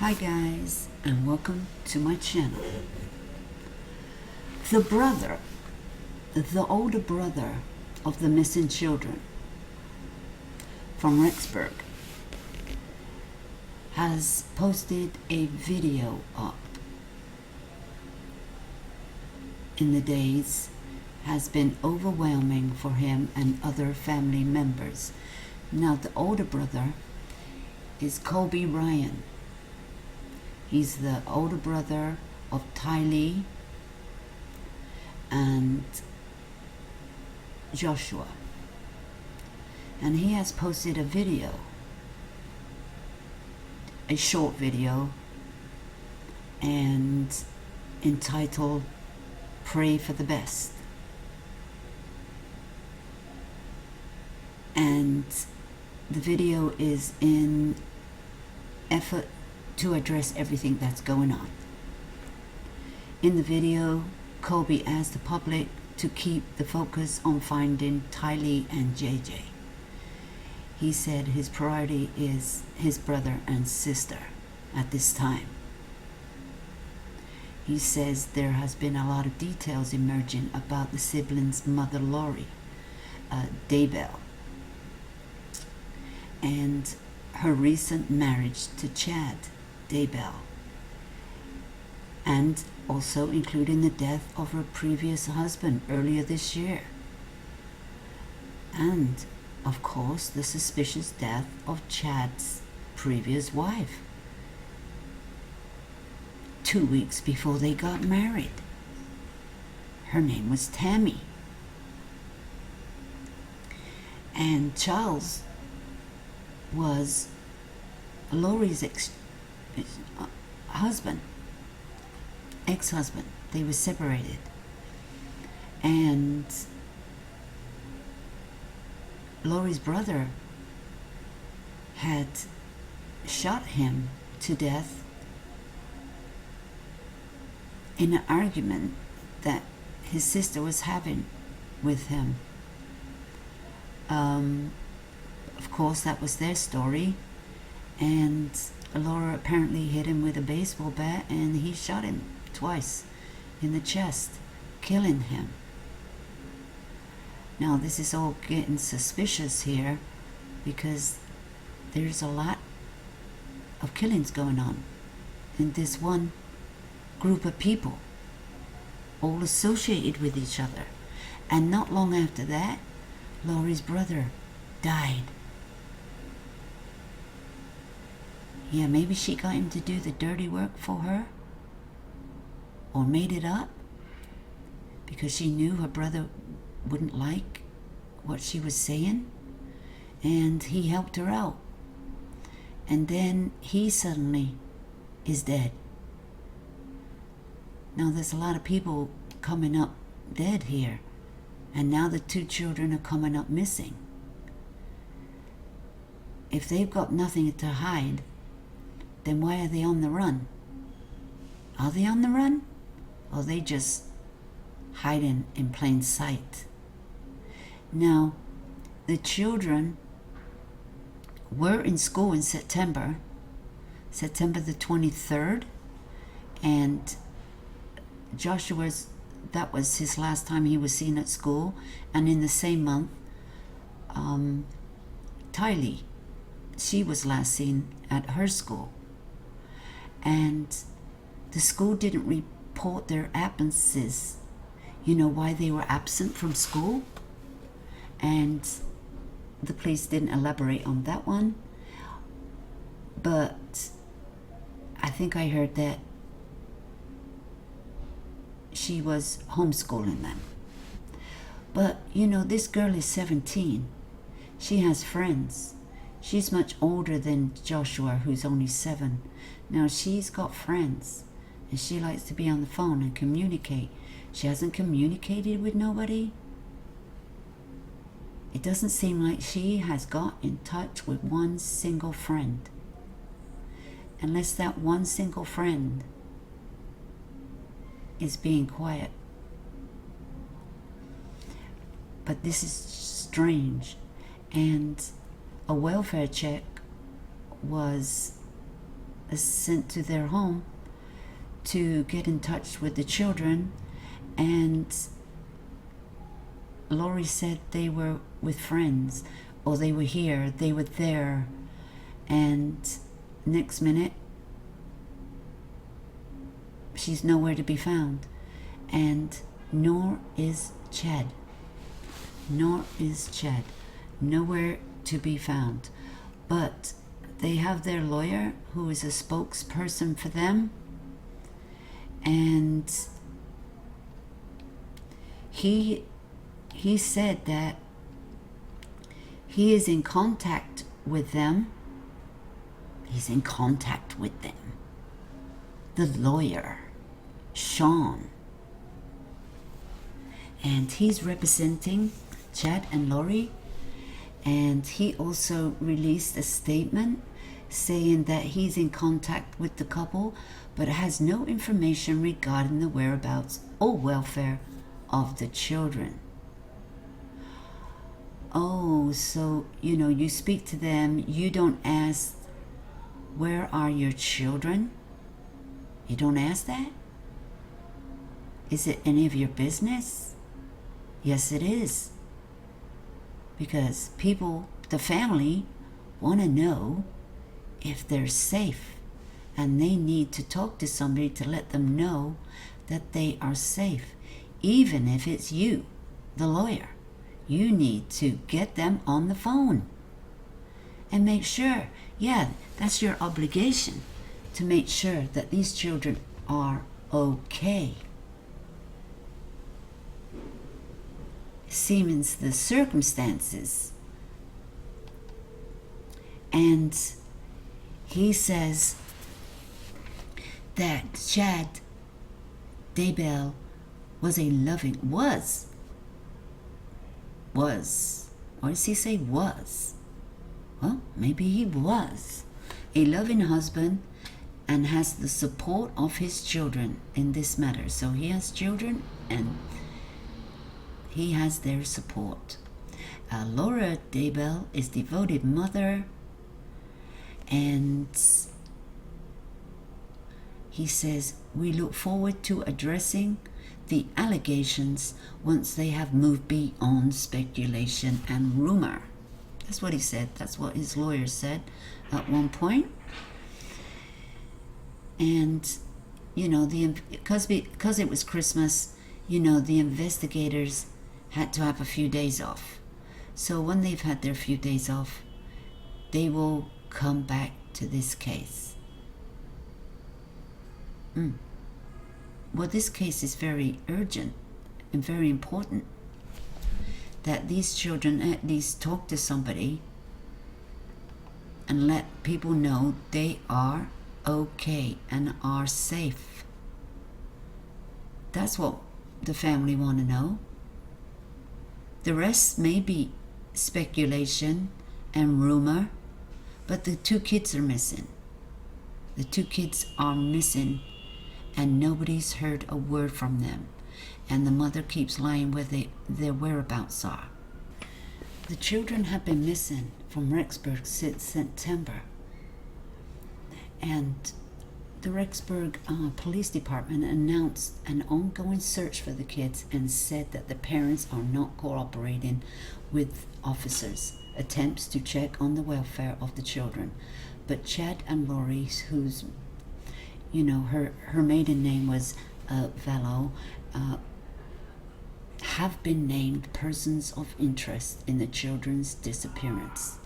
Hi guys, and welcome to my channel. The older brother of the missing children from Rexburg has posted a video up in the days. Has been overwhelming for him and other family members. Now the older brother is Colby Ryan. He's the older brother of Tylee and Joshua. And he has posted a video, a short video, and entitled Pray for the Best. And the video is in effort to address everything that's going on. In the video, Colby asked the public to keep the focus on finding Tylee and JJ. He said his priority is his brother and sister at this time. He says there has been a lot of details emerging about the siblings' mother, Lori Daybell, and her recent marriage to Chad Daybell, and also including the death of her previous husband earlier this year, and of course the suspicious death of Chad's previous wife 2 weeks before they got married. Her name was Tammy. And Charles was Lori's ex-husband. They were separated. And Lori's brother had shot him to death in an argument that his sister was having with him. Of course, that was their story, and Laura apparently hit him with a baseball bat, and he shot him twice in the chest, killing him. Now, this is all getting suspicious here because there's a lot of killings going on in this one group of people, all associated with each other. And not long after that, Lori's brother died. Yeah, maybe she got him to do the dirty work for her, or made it up because she knew her brother wouldn't like what she was saying, and he helped her out. And then he suddenly is dead. Now there's a lot of people coming up dead here, and now the two children are coming up missing. If they've got nothing to hide, then why are they on the run? Are they on the run? Or are they just hiding in plain sight? Now, the children were in school in September the 23rd, and Joshua's, that was his last time he was seen at school. And in the same month, Tylee, she was last seen at her school. And the school didn't report their absences, why they were absent from school. And the police didn't elaborate on that one. But I think I heard that she was homeschooling them. But, this girl is 17. She has friends. She's much older than Joshua, who's only 7. Now, she's got friends, and she likes to be on the phone and communicate. She hasn't communicated with nobody. It doesn't seem like she has got in touch with one single friend. Unless that one single friend is being quiet. But this is strange. And a welfare check was sent to their home to get in touch with the children, and Lori said they were with friends, or they were here, they were there, and next minute she's nowhere to be found. And nor is Chad. Nowhere to be found. But they have their lawyer who is a spokesperson for them, and he said that he is in contact with them. He's in contact with them. The lawyer, Sean. And he's representing Chad and Lori. And he also released a statement saying that he's in contact with the couple, but has no information regarding the whereabouts or welfare of the children. Oh, so, you speak to them, you don't ask, where are your children? You don't ask that? Is it any of your business? Yes, it is. Because people, the family, want to know if they're safe, and they need to talk to somebody to let them know that they are safe. Even if it's you, the lawyer, you need to get them on the phone and make sure, that's your obligation, to make sure that these children are okay. Seems the circumstances. And he says that Chad Daybell was a loving, was. Why does he say was? Well, maybe he was a loving husband and has the support of his children in this matter. So he has children and he has their support. Laura Daybell is devoted mother, and he says, we look forward to addressing the allegations once they have moved beyond speculation and rumor. That's what he said. That's what his lawyer said at one point. And, because it was Christmas, the investigators had to have a few days off. So when they've had their few days off, they will come back to this case. Well, this case is very urgent and very important, that these children at least talk to somebody and let people know they are okay and are safe. That's what the family want to know. The rest may be speculation and rumor, but the 2 kids are missing. The 2 kids are missing, and nobody's heard a word from them. And the mother keeps lying where their whereabouts are. The children have been missing from Rexburg since September. And the Rexburg Police Department announced an ongoing search for the kids and said that the parents are not cooperating with officers' attempts to check on the welfare of the children. But Chad and Lori, who's, her maiden name was Valo, have been named persons of interest in the children's disappearance.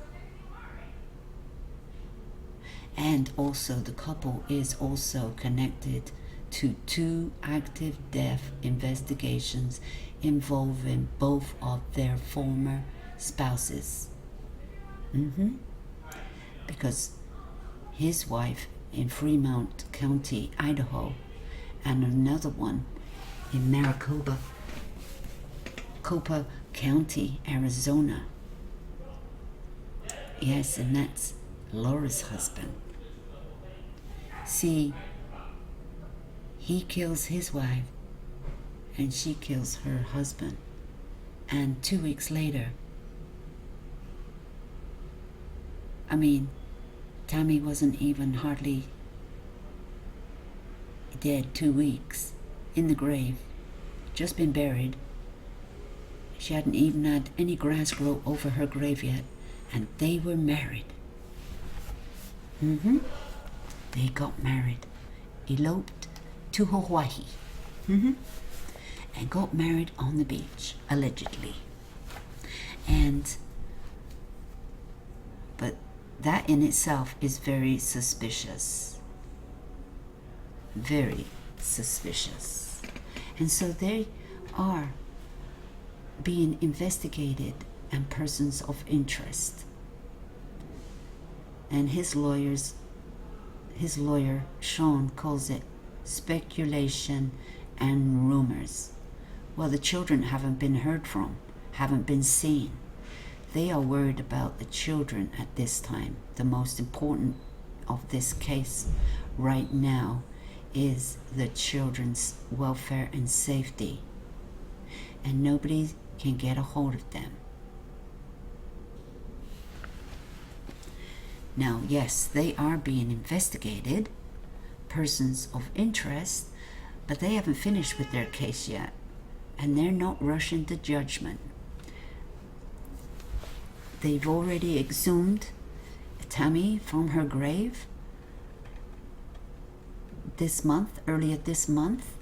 And also the couple is also connected to 2 active death investigations involving both of their former spouses. Because his wife in Fremont County, Idaho, and another one in Maricopa County, Arizona. Yes, and that's Laura's husband. See, he kills his wife and she kills her husband. And 2 weeks later, Tammy wasn't even hardly dead 2 weeks, in the grave, just been buried. She hadn't even had any grass grow over her grave yet, and they were married. They got married, eloped to Hawaii, and got married on the beach, allegedly. But that in itself is very suspicious. Very suspicious. And so they are being investigated and persons of interest. And his lawyer, Sean, calls it speculation and rumors. Well, the children haven't been heard from, haven't been seen. They are worried about the children at this time. The most important of this case right now is the children's welfare and safety. And nobody can get a hold of them. Now, yes, they are being investigated, persons of interest, but they haven't finished with their case yet, and they're not rushing to judgment. They've already exhumed Tammy from her grave earlier this month,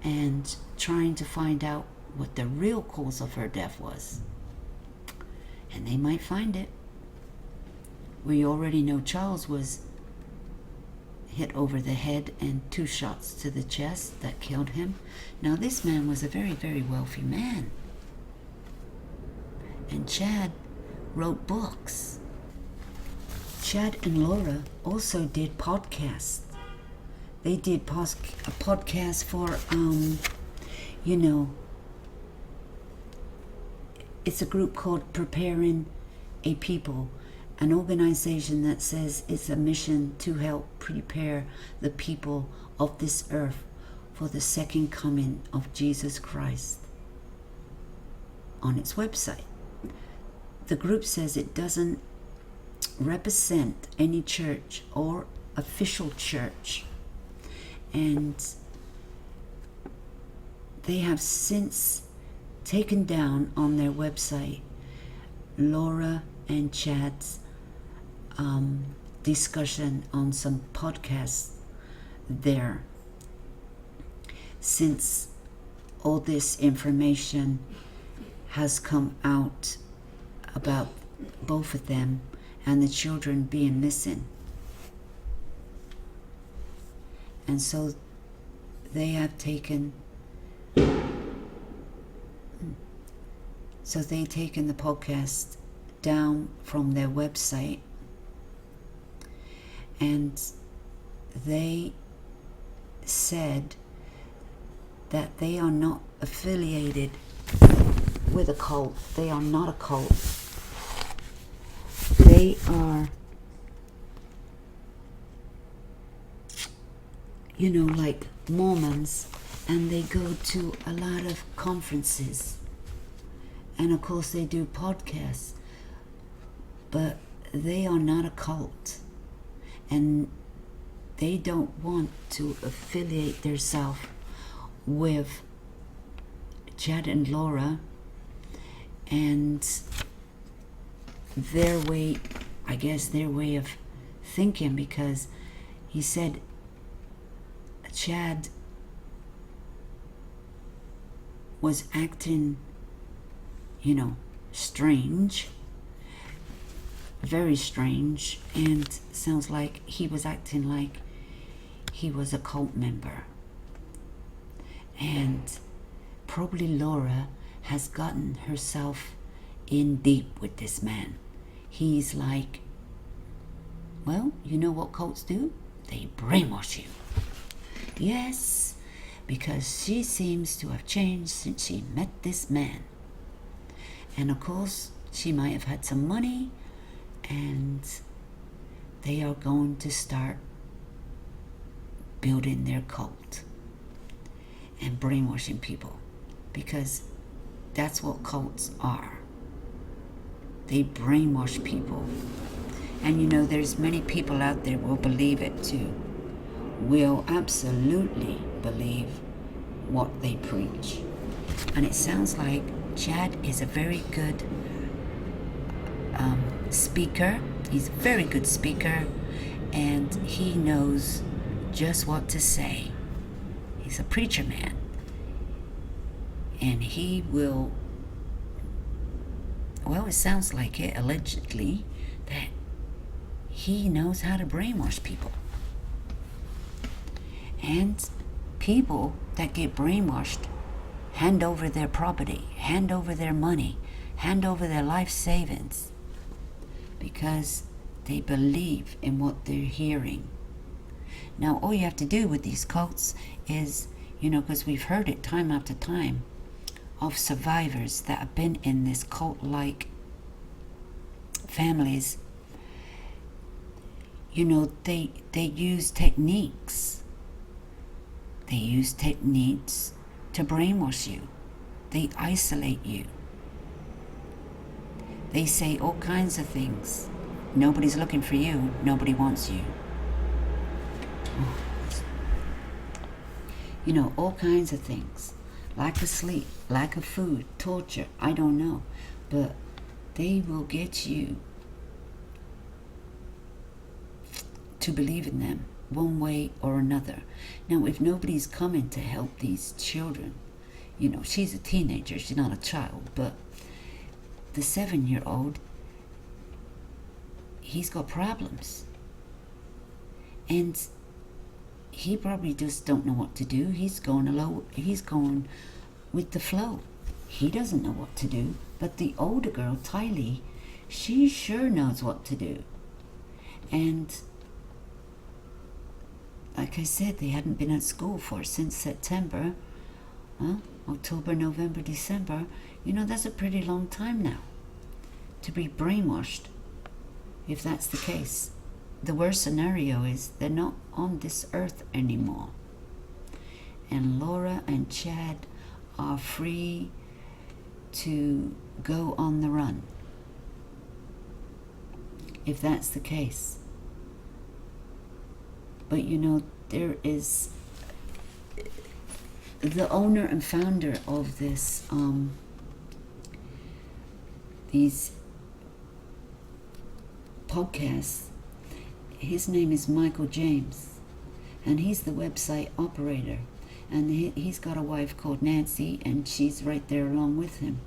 and trying to find out what the real cause of her death was. And they might find it. We already know Charles was hit over the head and 2 shots to the chest that killed him. Now this man was a very, very wealthy man. And Chad wrote books. Chad and Laura also did podcasts. They did a podcast for, it's a group called Preparing a People, an organization that says it's a mission to help prepare the people of this earth for the second coming of Jesus Christ. On its website, the group says it doesn't represent any church or official church, and they have since taken down on their website Laura and Chad's discussion on some podcasts there, since all this information has come out about both of them and the children being missing. And so they have taken the podcast down from their website, and they said that they are not affiliated with a cult. They are not a cult. They are, like Mormons, and they go to a lot of conferences. And of course they do podcasts, but they are not a cult, and they don't want to affiliate themselves with Chad and Laura and their way of thinking, because he said Chad was acting strange, very strange, and sounds like he was acting like he was a cult member. And probably Laura has gotten herself in deep with this man. He's like, well, you know what cults do? They brainwash you. Yes, because she seems to have changed since she met this man. And of course, she might have had some money, and they are going to start building their cult and brainwashing people, because that's what cults are. They brainwash people. And there's many people out there will believe it too. will absolutely believe what they preach. And it sounds like Chad is a very good speaker. He's a very good speaker, and he knows just what to say. He's a preacher man, and he will, well, it sounds like it, allegedly, that he knows how to brainwash people. And people that get brainwashed hand over their property, hand over their money, hand over their life savings, because they believe in what they're hearing. Now, all you have to do with these cults is, because we've heard it time after time of survivors that have been in this cult-like families, they use techniques. They use techniques to brainwash you. They isolate you. They say all kinds of things. Nobody's looking for you. Nobody wants you. All kinds of things. Lack of sleep, lack of food, torture, I don't know. But they will get you to believe in them one way or another. Now, if nobody's coming to help these children, she's a teenager, she's not a child, but the 7-year-old, he's got problems. And he probably just don't know what to do. He's going with the flow. He doesn't know what to do. But the older girl, Tylee, she sure knows what to do. And like I said, they hadn't been at school since September. October, November, December. That's a pretty long time now to be brainwashed, if that's the case. The worst scenario is they're not on this earth anymore. And Laura and Chad are free to go on the run, if that's the case. But there is the owner and founder of this these podcasts. His name is Michael James, and he's the website operator, and he's got a wife called Nancy, and she's right there along with him.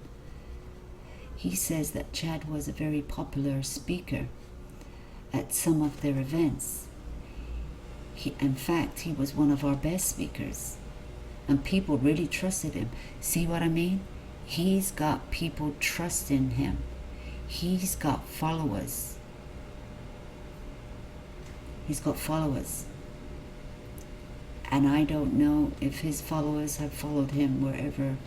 He says that Chad was a very popular speaker at some of their events. In fact, he was one of our best speakers, and people really trusted him. See what I mean? He's got people trusting him. He's got followers. He's got followers. And I don't know if his followers have followed him wherever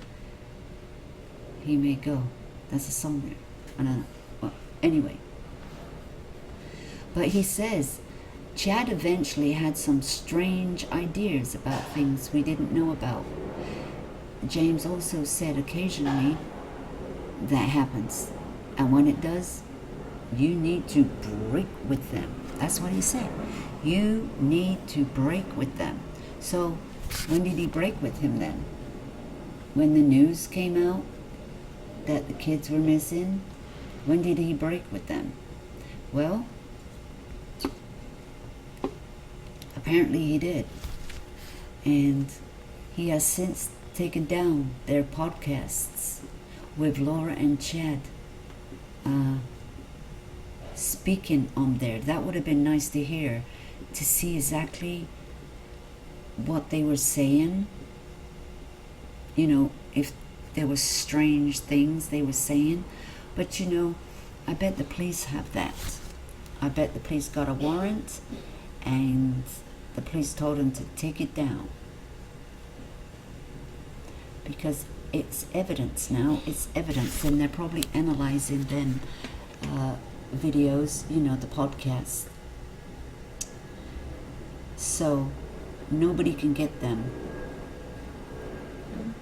he may go. That's a song there. I don't know. Well, anyway. But he says Chad eventually had some strange ideas about things we didn't know about. James also said occasionally that happens. And when it does, you need to break with them. That's what he said. You need to break with them. So when did he break with him then? When the news came out that the kids were missing? When did he break with them? Well, apparently he did. And he has since taken down their podcasts with Laura and Chad speaking on there. That would have been nice to hear, to see exactly what they were saying. If there were strange things they were saying. But I bet the police have that. I bet the police got a warrant, and the police told them to take it down. Because it's evidence now. It's evidence, and they're probably analyzing then videos, the podcast. So nobody can get them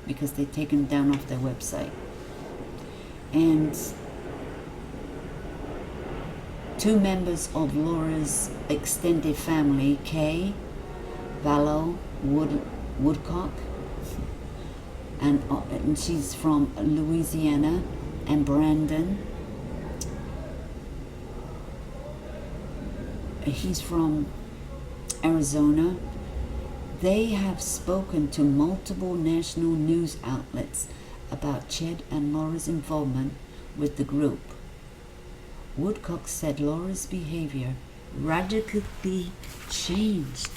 because they've taken them down off their website. And 2 members of Laura's extended family, Kay, Woodcock, and she's from Louisiana, and Brandon, he's from Arizona. They have spoken to multiple national news outlets about Ched and Laura's involvement with the group. Woodcock said Laura's behavior radically changed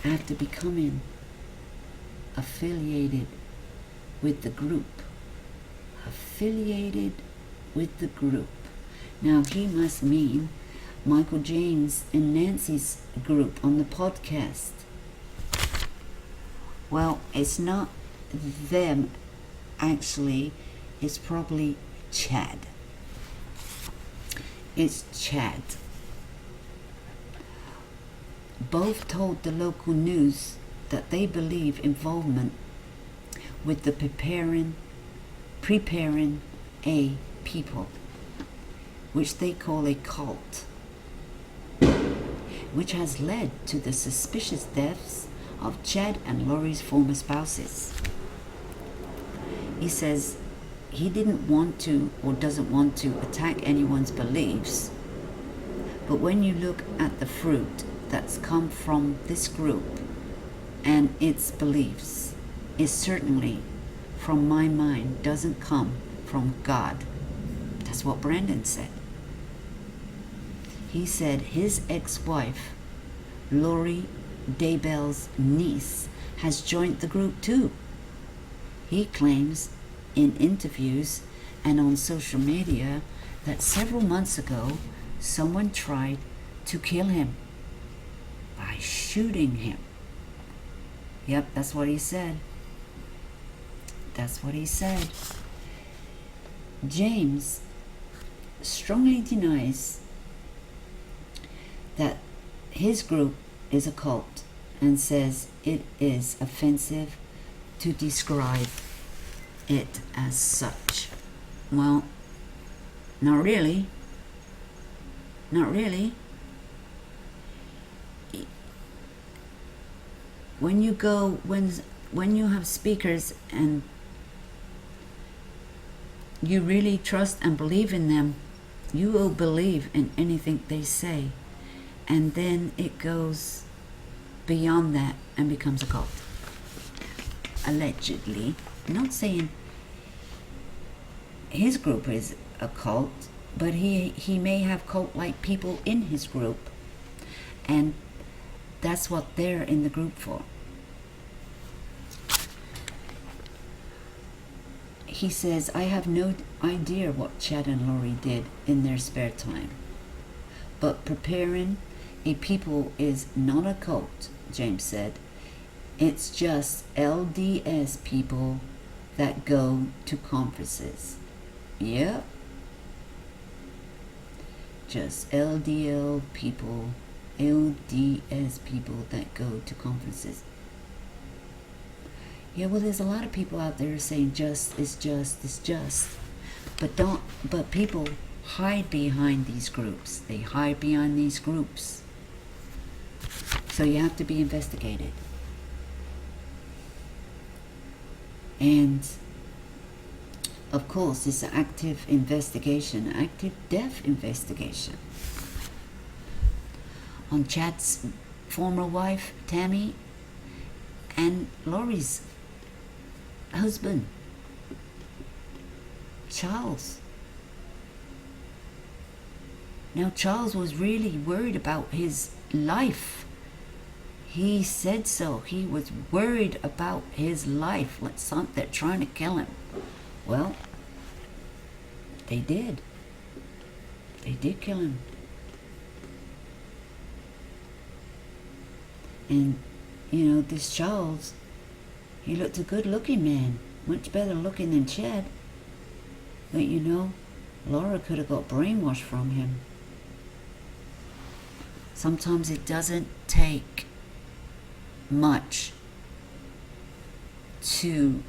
after becoming affiliated with the group. Affiliated with the group. Now he must mean Michael James and Nancy's group on the podcast. Well, it's not them actually, it's probably Chad. It's Chad. Both told the local news that they believe involvement with the preparing a people, which they call a cult, which has led to the suspicious deaths of Chad and Lori's former spouses. He says he didn't want to or doesn't want to attack anyone's beliefs, but when you look at the fruit that's come from this group and its beliefs, it certainly, from my mind, doesn't come from God. That's what Brandon said. He said his ex-wife, Lori Daybell's niece, has joined the group too. He claims in interviews and on social media that several months ago someone tried to kill him by shooting him. Yep, that's what he said. That's what he said. James strongly denies that his group is a cult and says it is offensive to describe it as such. Well, not really. Not really. When you have speakers and you really trust and believe in them, you will believe in anything they say, and then it goes beyond that and becomes a cult. Allegedly. I'm not saying his group is a cult, but he may have cult-like people in his group, and that's what they're in the group for. He says, I have no idea what Chad and Lori did in their spare time, but preparing a people is not a cult, James said. It's just LDS people that go to conferences. Yep. Just LDS people that go to conferences. Yeah, well, there's a lot of people out there saying just is just is just. But people hide behind these groups. They hide behind these groups. So you have to be investigated. And of course, it's an active investigation, active death investigation on Chad's former wife, Tammy, and Lori's husband, Charles. Now, Charles was really worried about his life. He said so. He was worried about his life. They're trying to kill him. Well, they did. They did kill him. And, this Charles, he looked a good-looking man. Much better looking than Chad. But, Laura could have got brainwashed from him. Sometimes it doesn't take much to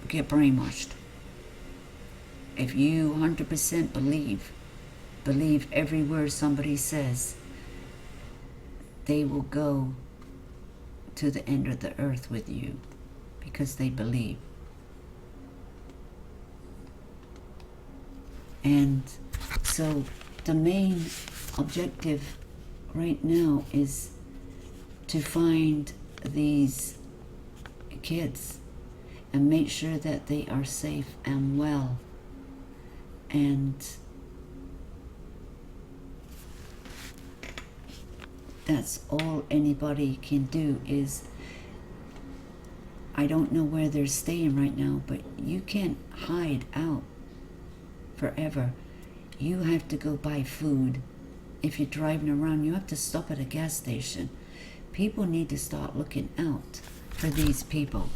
get brainwashed. If you 100% believe every word somebody says, they will go to the end of the earth with you because they believe. And so the main objective right now is to find these kids and make sure that they are safe and well. And that's all anybody can do. Is, I don't know where they're staying right now, but you can't hide out forever. You have to go buy food. If you're driving around, you have to stop at a gas station. People need to start looking out for these people.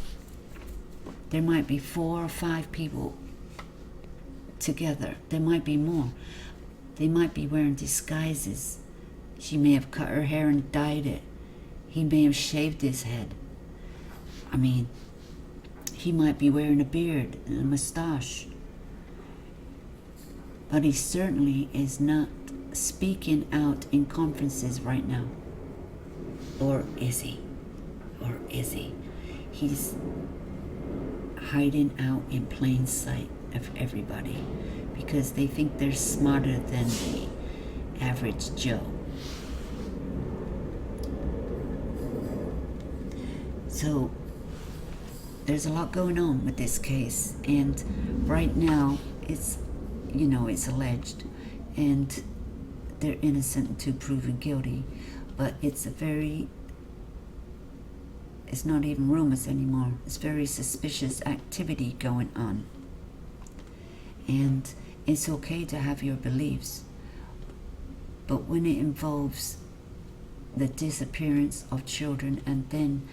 There might be 4 or 5 people together. There might be more. They might be wearing disguises. She may have cut her hair and dyed it. He may have shaved his head. I mean, he might be wearing a beard and a mustache. But he certainly is not speaking out in conferences right now. Or is he? Or is he? He's hiding out in plain sight of everybody because they think they're smarter than the average Joe. So there's a lot going on with this case, and right now it's, it's alleged and they're innocent until proven guilty, but it's not even rumors anymore. It's very suspicious activity going on. And it's okay to have your beliefs, but when it involves the disappearance of children and then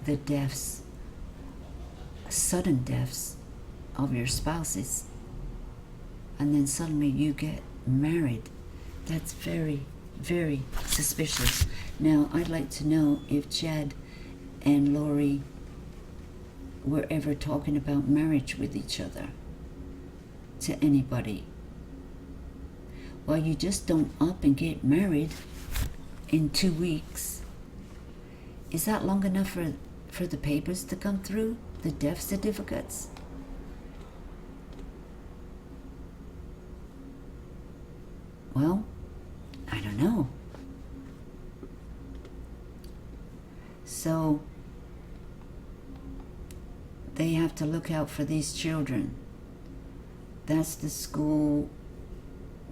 the deaths, sudden deaths of your spouses, and then suddenly you get married, that's very, very suspicious. Now, I'd like to know if Chad and Lori were ever talking about marriage with each other to anybody. Well, you just don't up and get married in 2 weeks. Is that long enough for the papers to come through? The death certificates? Well, I don't know. So they have to look out for these children. That's the school.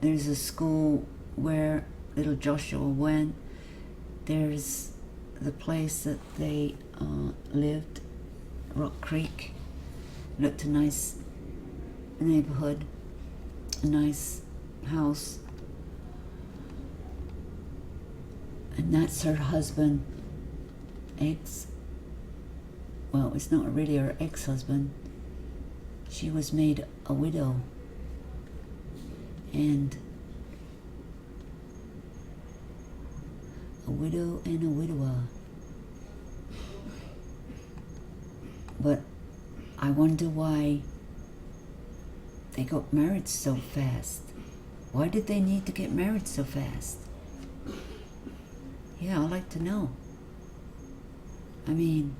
There's a school where little Joshua went. There's the place that they lived, Rock Creek. Looked a nice neighborhood, a nice house. And that's her husband, well, it's not really her ex-husband. She was made a widow. And a widow and a widower. But I wonder why they got married so fast. Why did they need to get married so fast? Yeah, I'd like to know. I mean,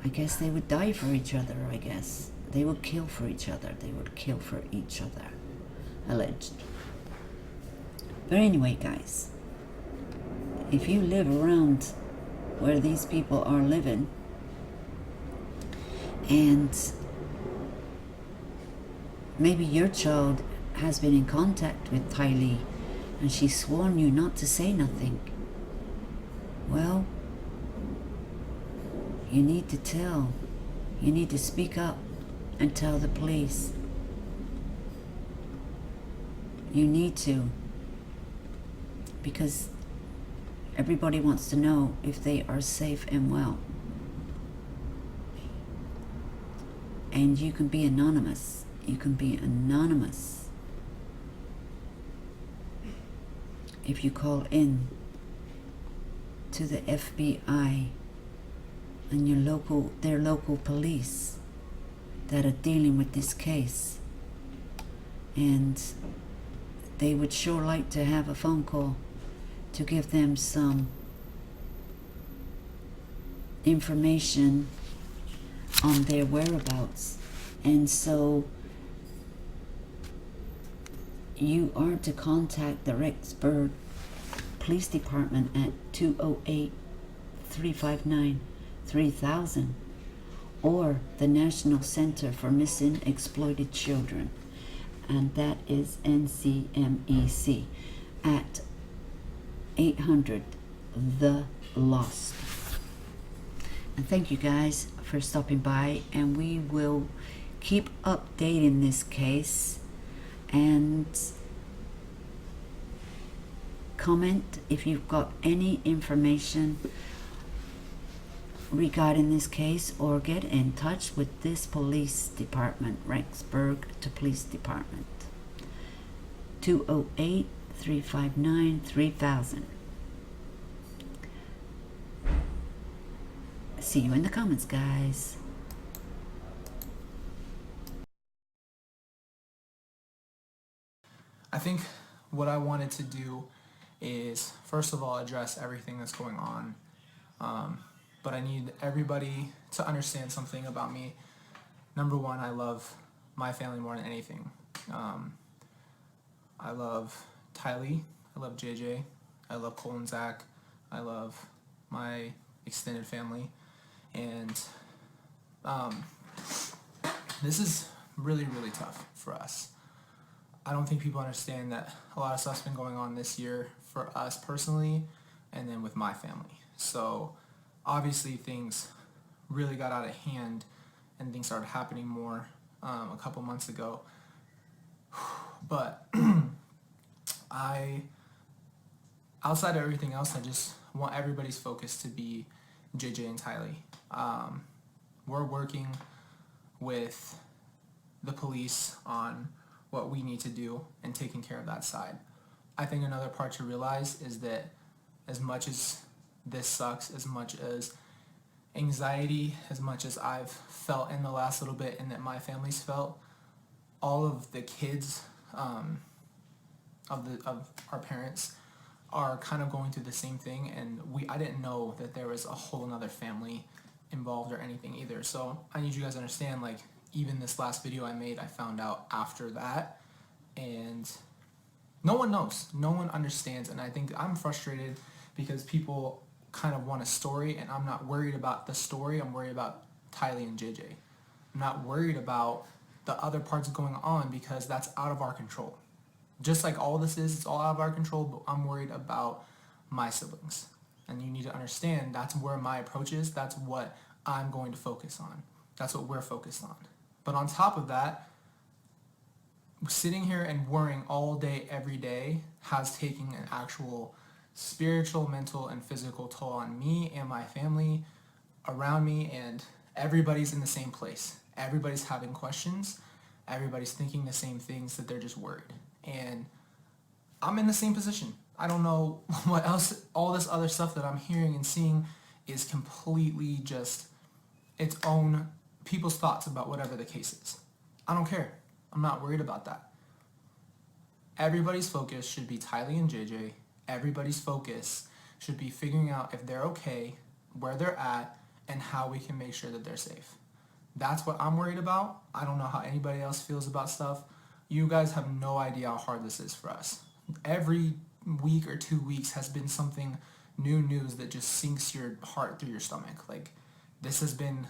I guess they would die for each other, I guess. They would kill for each other. They would kill for each other. Alleged. But anyway, guys, if you live around where these people are living, and maybe your child has been in contact with Tylee and she's sworn you not to say nothing, well, you need to tell. You need to speak up and tell the police. You need to. Because everybody wants to know if they are safe and well. And you can be anonymous. You can be anonymous if you call in to the FBI and their local police that are dealing with this case, and they would sure like to have a phone call to give them some information on their whereabouts. And so you are to contact the Rexburg Police Department at 208-359-3000 or the National Center for Missing Exploited Children, and that is NCMEC, at 800-THE-LOST. And thank you guys for stopping by, and we will keep updating this case. And comment if you've got any information regarding this case, or get in touch with this police department, Rexburg Police Department, 208-359-3000. See you in the comments, guys. I think what I wanted to do is, first of all, address everything that's going on. But I need everybody to understand something about me. Number one, I love my family more than anything. I love Tylee, I love JJ, I love Cole and Zach, I love my extended family. And this is really, really tough for us. I don't think people understand that a lot of stuff's been going on this year for us personally, and then with my family. So obviously things really got out of hand and things started happening more a couple months ago. But outside of everything else, I just want everybody's focus to be JJ and Tylee. We're working with the police on what we need to do and taking care of that side. I think another part to realize is that as much as this sucks, as much as anxiety, as much as I've felt in the last little bit and that my family's felt, all of the kids of our parents are kind of going through the same thing, and I didn't know that there was a whole another family involved or anything either. So I need you guys to understand, like, even this last video I made, I found out after that, and no one knows, no one understands. And I think I'm frustrated because people kind of want a story, and I'm not worried about the story. I'm worried about Tylee and JJ. I'm not worried about the other parts going on because that's out of our control. Just like all this is, it's all out of our control, but I'm worried about my siblings. And you need to understand that's where my approach is. That's what I'm going to focus on. That's what we're focused on. But on top of that, sitting here and worrying all day, every day, has taken an actual spiritual, mental, and physical toll on me and my family around me, and everybody's in the same place. Everybody's having questions. Everybody's thinking the same things, that they're just worried. And I'm in the same position. I don't know what else, all this other stuff that I'm hearing and seeing is completely just its own people's thoughts about whatever the case is. I don't care. I'm not worried about that. Everybody's focus should be Tylee and JJ. Everybody's focus should be figuring out if they're okay, where they're at, and how we can make sure that they're safe. That's what I'm worried about. I don't know how anybody else feels about stuff. You guys have no idea how hard this is for us. Every week or 2 weeks has been something new news that just sinks your heart through your stomach. Like, this has been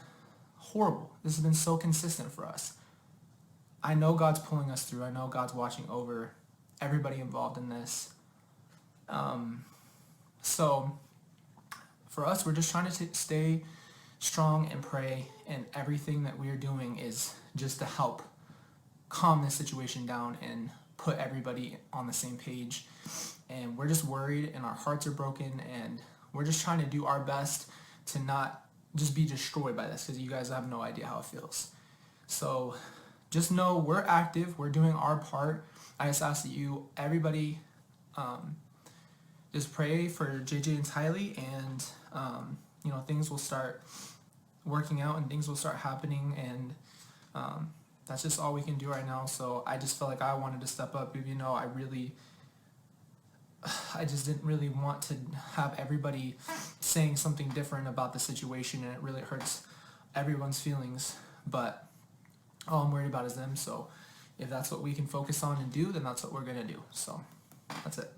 horrible. This has been so consistent for us. I know God's pulling us through. I know God's watching over everybody involved in this. So for us, we're just trying to stay strong and pray, and everything that we are doing is just to help calm this situation down and put everybody on the same page. And we're just worried, and our hearts are broken, and we're just trying to do our best to not just be destroyed by this, because you guys have no idea how it feels. So just know we're active, we're doing our part. I just ask that you, everybody, just pray for JJ and Tylee, and things will start working out and things will start happening, and that's just all we can do right now. So I just felt like I wanted to step up, even though I just didn't really want to have everybody saying something different about the situation, and it really hurts everyone's feelings. But all I'm worried about is them. So if that's what we can focus on and do, then that's what we're gonna do. So that's it.